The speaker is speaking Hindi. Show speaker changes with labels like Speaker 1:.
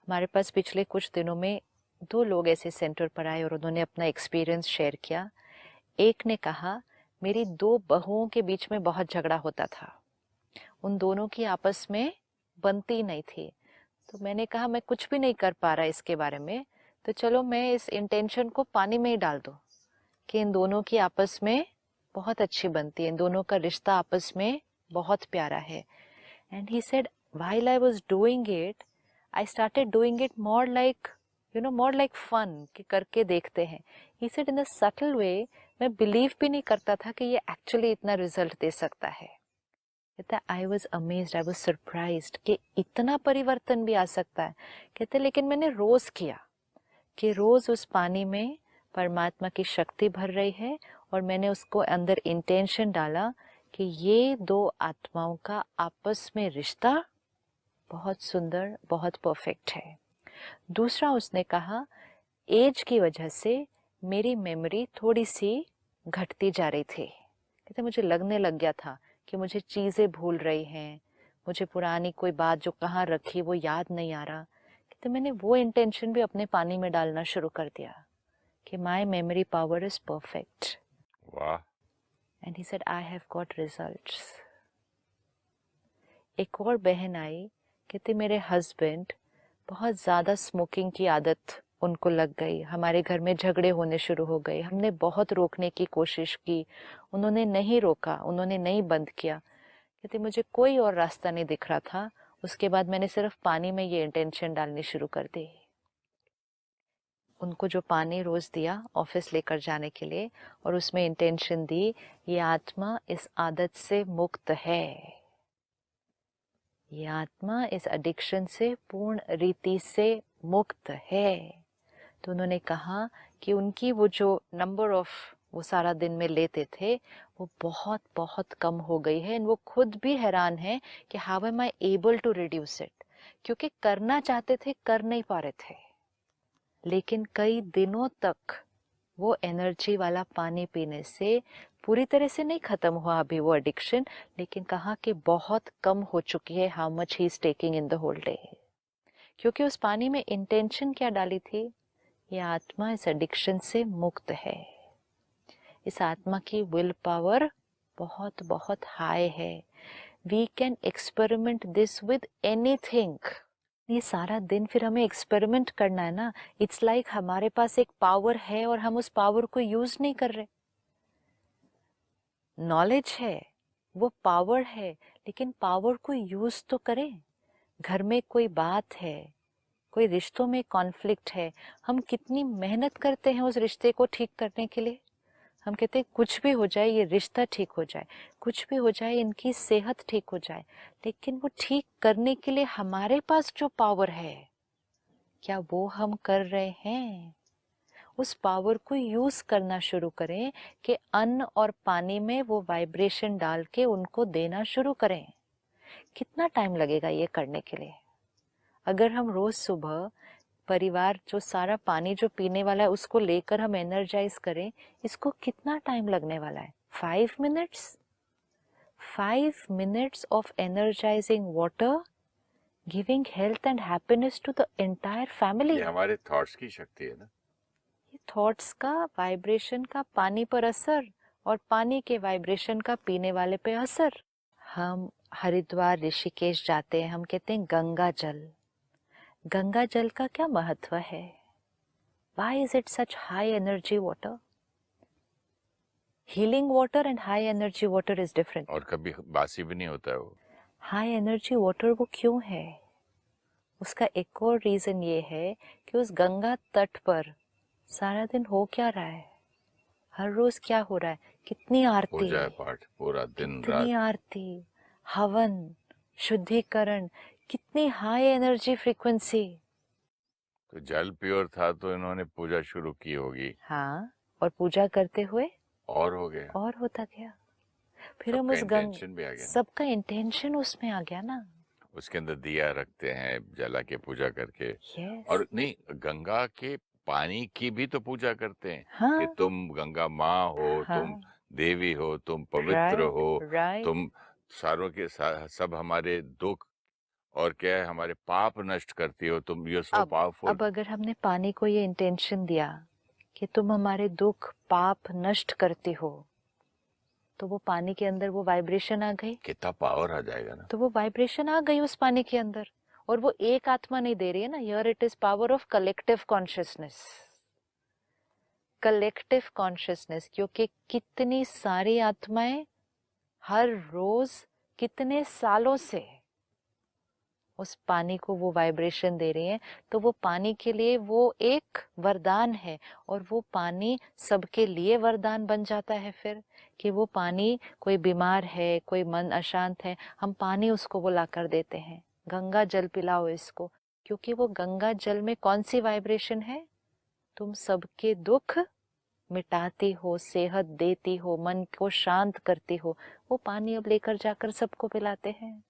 Speaker 1: हमारे पास पिछले कुछ दिनों में 2 लोग ऐसे सेंटर पर आए और उन्होंने अपना एक्सपीरियंस शेयर किया। एक ने कहा, मेरी 2 बहुओं के बीच में बहुत झगड़ा होता था। उन दोनों की आपस में बनती नहीं थी। तो मैंने कहा मैं कुछ भी नहीं कर पा रहा इसके बारे में, तो चलो मैं इस इंटेंशन को पानी में ही डाल दूं कि इन दोनों की आपस में बहुत अच्छी बनती है, इन दोनों का रिश्ता आपस में बहुत प्यारा है। And he said, while I was doing it, I started doing it more like, more like fun, कि करके देखते हैं। He said in a subtle way, मैं बिलीव भी नहीं करता था कि ये एक्चुअली इतना रिजल्ट दे सकता है। कहता I was amazed, I was surprised कि इतना परिवर्तन भी आ सकता है। कहते लेकिन मैंने रोज किया कि रोज उस पानी में परमात्मा की शक्ति भर रही है और मैंने उसको अंदर इंटेंशन डाला कि ये 2 आत्माओं का आपस में रिश्ता बहुत सुंदर, बहुत परफेक्ट है। दूसरा उसने कहा, एज की वजह से मेरी मेमोरी थोड़ी सी घटती जा रही थी। कहते मुझे लगने लग गया था कि मुझे चीजें भूल रही हैं, मुझे पुरानी कोई बात जो कहाँ रखी वो याद नहीं आ रहा। कहते मैंने वो इंटेंशन भी अपने पानी में डालना शुरू कर दिया कि my memory power is perfect.
Speaker 2: वाह।
Speaker 1: And he said I have got results. एक और बहन आई, कहती मेरे हस्बैंड बहुत ज़्यादा स्मोकिंग की आदत उनको लग गई, हमारे घर में झगड़े होने शुरू हो गए, हमने बहुत रोकने की कोशिश की, उन्होंने नहीं रोका, उन्होंने नहीं बंद किया। कहती मुझे कोई और रास्ता नहीं दिख रहा था, उसके बाद मैंने सिर्फ पानी में ये इंटेंशन डालनी शुरू कर दी। उनको जो पानी रोज दिया ऑफिस लेकर जाने के लिए और उसमें इंटेंशन दी, ये आत्मा इस आदत से मुक्त है, ये आत्मा इस एडिक्शन से पूर्ण रीति से मुक्त है। तो उन्होंने कहा कि उनकी वो जो नंबर ऑफ वो सारा दिन में लेते थे वो बहुत बहुत कम हो गई है। वो खुद भी हैरान है कि how am I able to reduce it, क्योंकि करना चाहते थे, कर नहीं पा रहे थे, लेकिन कई दिनों तक वो एनर्जी वाला पानी पीने से पूरी तरह से नहीं खत्म हुआ अभी वो एडिक्शन, लेकिन कहा कि बहुत कम हो चुकी है how much he is taking in the whole day. क्योंकि उस पानी में इंटेंशन क्या डाली थी, ये आत्मा इस एडिक्शन से मुक्त है, इस आत्मा की विल पावर बहुत बहुत हाई है। We can experiment this with anything. ये सारा दिन फिर हमें एक्सपेरिमेंट करना है ना। इट्स लाइक हमारे पास एक पावर है और हम उस पावर को यूज नहीं कर रहे। नॉलेज है, वो पावर है, लेकिन पावर को यूज तो करें। घर में कोई बात है, कोई रिश्तों में कॉन्फ्लिक्ट है, हम कितनी मेहनत करते हैं उस रिश्ते को ठीक करने के लिए। हम कहते हैं कुछ भी हो जाए, ये रिश्ता ठीक हो जाए, कुछ भी हो जाए, इनकी सेहत ठीक हो जाए, लेकिन वो ठीक करने के लिए हमारे पास जो पावर है, क्या वो हम कर रहे हैं? उस पावर को यूज करना शुरू करें कि अन्न और पानी में वो वाइब्रेशन डाल के उनको देना शुरू करें। कितना टाइम लगेगा ये करने के लिए? अगर हम रोज सुबह परिवार जो सारा पानी जो पीने वाला है उसको लेकर हम एनर्जाइज करें, इसको कितना टाइम लगने वाला है? 5 minutes. 5 minutes of energizing water, giving health and happiness to the entire family.
Speaker 2: ये हमारे थॉट्स की शक्ति है ना।
Speaker 1: ये थॉट्स का, वाइब्रेशन का पानी पर असर और पानी के वाइब्रेशन का पीने वाले पे असर। हम हरिद्वार ऋषिकेश जाते हैं, हम कहते हैं गंगा जल। गंगा जल का क्या महत्व है? Why is it such high energy water? Healing water and high energy water is different.
Speaker 2: और कभी बासी भी नहीं होता है वो।
Speaker 1: हाई एनर्जी वाटर वो क्यों है? उसका एक और रीजन ये है कि उस गंगा तट पर सारा दिन हो क्या रहा है, हर रोज क्या हो रहा है, कितनी आरती,
Speaker 2: पूजा पाठ पूरा दिन
Speaker 1: कितनी
Speaker 2: रात,
Speaker 1: आरती, हवन, शुद्धिकरण, कितनी हाई एनर्जी फ्रीक्वेंसी।
Speaker 2: तो जल प्योर था तो इन्होंने पूजा शुरू की होगी।
Speaker 1: हाँ, और पूजा करते हुए
Speaker 2: और हो गया,
Speaker 1: और होता गया। फिर हम
Speaker 2: सबका
Speaker 1: उस
Speaker 2: इंटेंशन भी आ गया।
Speaker 1: सबका इंटेंशन उसमें आ गया ना।
Speaker 2: उसके अंदर दिया रखते हैं जला के पूजा करके।
Speaker 1: यस।
Speaker 2: और नहीं, गंगा के पानी की भी तो पूजा करते हैं
Speaker 1: हाँ
Speaker 2: कि तुम गंगा माँ हो,
Speaker 1: हाँ,
Speaker 2: तुम देवी हो, तुम पवित्र
Speaker 1: राइट
Speaker 2: हो,
Speaker 1: राइट।
Speaker 2: तुम सारों के सब हमारे दुख और क्या है, हमारे पाप नष्ट करती हो तुम, यू आर सो
Speaker 1: अब
Speaker 2: पावरफुल।
Speaker 1: अगर हमने पानी को ये इंटेंशन दिया कि तुम हमारे दुख पाप नष्ट करते हो, तो वो पानी के अंदर वो वाइब्रेशन आ गई,
Speaker 2: कितना पावर आ जाएगा ना।
Speaker 1: तो वो वाइब्रेशन आ गई उस पानी के अंदर। और वो एक आत्मा नहीं दे रही है ना, here it is power of collective consciousness. Collective consciousness, क्योंकि कितनी सारी आत्माएं हर रोज कितने सालों से उस पानी को वो वाइब्रेशन दे रही हैं, तो वो पानी के लिए वो एक वरदान है। और वो पानी सबके लिए वरदान बन जाता है फिर, कि वो पानी, कोई बीमार है, कोई मन अशांत है, हम पानी उसको बुला कर देते हैं, गंगा जल पिलाओ इसको। क्योंकि वो गंगा जल में कौन सी वाइब्रेशन है? तुम सबके दुख मिटाती हो, सेहत देती हो, मन को शांत करती हो। वो पानी अब लेकर जाकर सबको पिलाते हैं।